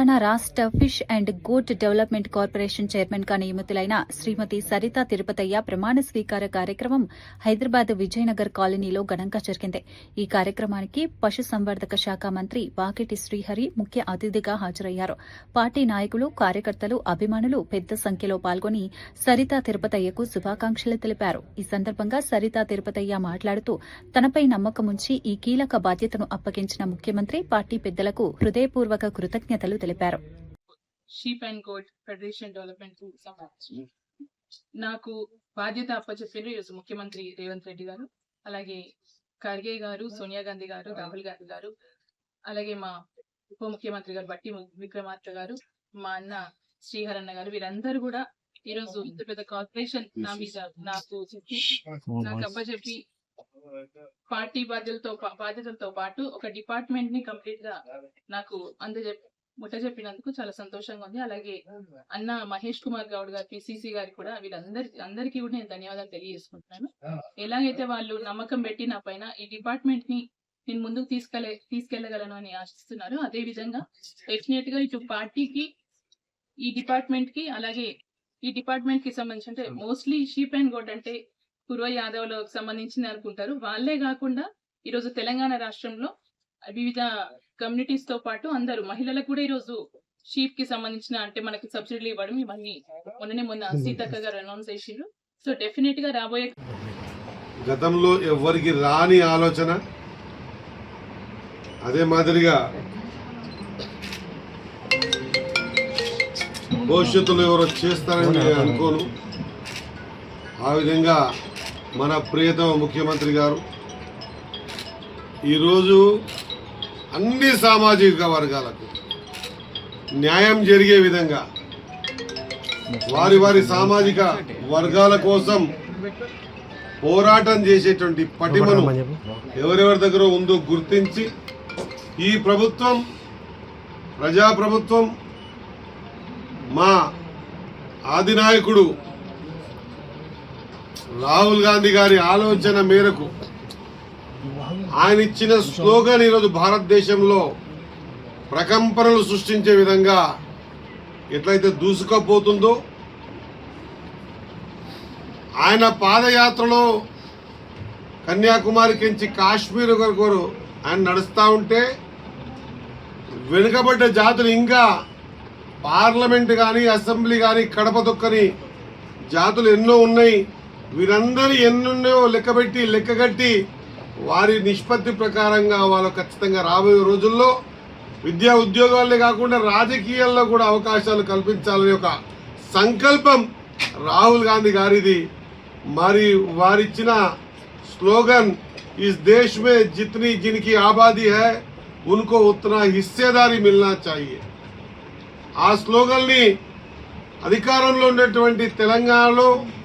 తెలంగాణ రాష్ట్ర fish and goat development corporation chairman గా నియమితులైన శ్రీమతి సరితా తిరుపతయ్య ప్రమాణ స్వీకార కార్యక్రమం హైదరాబాద్ విజయనగర్ కాలనీలో ఘనంగా జరిగింది. ఈ కార్యక్రమానికి పశుసంవర్ధక శాఖ మంత్రి వాకిటి శ్రీహరి ముఖ్య అతిథిగా హాజరయ్యారు. పార్టీ నాయకులు, కార్యకర్తలు, అభిమానులు పెద్ద సంఖ్యలో పాల్గొని సరితా తిరుపతయ్యకు శుభాకాంక్షలు తెలిపారు. ఈ సందర్భంగా సరితా తిరుపతయ్య మాట్లాడుతూ తనపై నమ్మకముంచి ఈ కీలక బాధ్యతను అప్పగించిన ముఖ్యమంత్రి, పార్టీ పెద్దలకు హృదయపూర్వక కృతజ్ఞతలు తెలిపారు. Sheep and goat federation development కు సంబంధించి నాకు బాధ్యత అప్పచెప్పారు ఈరోజు ముఖ్యమంత్రి రేవంత్ రెడ్డి గారు, అలాగే ఖర్గే గారు, సోనియా గాంధీ గారు, రాహుల్ గాంధీ గారు, అలాగే మా ఉప ముఖ్యమంత్రి గారు బట్టి విక్రమార్క గారు, మా అన్న శ్రీహరన్న గారు, వీరందరూ కూడా ఈరోజు ఇంత పెద్ద కార్పొరేషన్ నా మీద నాకు అప్పచెప్పి పార్టీ బాధ్యతలతో పాటు ఒక డిపార్ట్మెంట్ ని కంప్లీట్ గా నాకు ముట్టజెప్పినందుకు చాలా సంతోషంగా ఉంది. అలాగే అన్న మహేష్ కుమార్ గౌడ్ గారు, పిసిసి గారికి కూడా వీళ్ళందరికీ కూడా నేను ధన్యవాదాలు తెలియజేసుకుంటున్నాను. ఎలాగైతే వాళ్ళు నమ్మకం పెట్టి నా పైన ఈ డిపార్ట్మెంట్ ని నేను ముందుకు తీసుకెళ్లగలను అని ఆశిస్తున్నారు, అదే విధంగా డెఫినెట్ గా ఇటు పార్టీకి, ఈ డిపార్ట్మెంట్ కి, అలాగే ఈ డిపార్ట్మెంట్ కి సంబంధించి అంటే మోస్ట్లీ షీప్ అండ్ గోట్ అంటే పూర్వ యాదవ్ లకు సంబంధించింది అనుకుంటారు. వాళ్ళే కాకుండా ఈరోజు తెలంగాణ రాష్ట్రంలో వివిధ కమ్యూనిటీస్ తో పాటు అందరూ మహిళలకు కూడా ఈరోజు షీప్ కి సంబంధించిన అంటే మనకి సబ్సిడీలు ఇవ్వడం ఇవన్నీ మొన్న సీతక్క గారు అనౌన్స్ చేసిండ్రు. సో డెఫినెట్ గా రాబోయే గతంలో ఎవరికి రాని ఆలోచన, అదే మాదిరిగా భవిష్యత్తులో ఎవరో చేస్తారని నేను అనుకోను. ఆ విధంగా మన ప్రియతమ ముఖ్యమంత్రి గారు ఈరోజు అన్ని సామాజిక వర్గాలకు న్యాయం జరిగే విధంగా వారి వారి సామాజిక వర్గాల కోసం పోరాటం చేసేటువంటి పటిమను ఎవరెవరి దగ్గర ఉందో గుర్తించి ఈ ప్రభుత్వం ప్రజాప్రభుత్వం మా ఆదినాయకుడు రాహుల్ గాంధీ గారి ఆలోచన మేరకు ఆయన ఇచ్చిన స్లోగన్ ఈరోజు భారతదేశంలో ప్రకంపనలు సృష్టించే విధంగా ఎట్లయితే దూసుకుపోతుందో, ఆయన పాదయాత్రలో కన్యాకుమారి నుంచి కాశ్మీర్ వరకు ఆయన నడుస్తూ ఉంటే వెనుకబడ్డ జాతులు ఇంకా పార్లమెంట్ కానీ, అసెంబ్లీ కానీ కడప తొక్కని జాతులు ఎన్నో ఉన్నాయి. వీరందరూ ఎన్నున్నాయో లెక్కగట్టి వారి నిష్పత్తి ప్రకారంగా వాళ్ళు ఖచ్చితంగా రాబోయే రోజుల్లో విద్యా ఉద్యోగాలే కాకుండా రాజకీయాల్లో కూడా అవకాశాలు కల్పించాలనే ఒక సంకల్పం రాహుల్ గాంధీ గారిది. మరి వారిచ్చిన స్లోగన్ ఇస్ దేశ్ మే జితనీ జిన్కి ఆబాదీ హై ఉన్కో ఉత్నా హిస్సేదారీ మిల్నా చాహియే. ఆ స్లోగన్ని అధికారంలో ఉన్నటువంటి తెలంగాణలో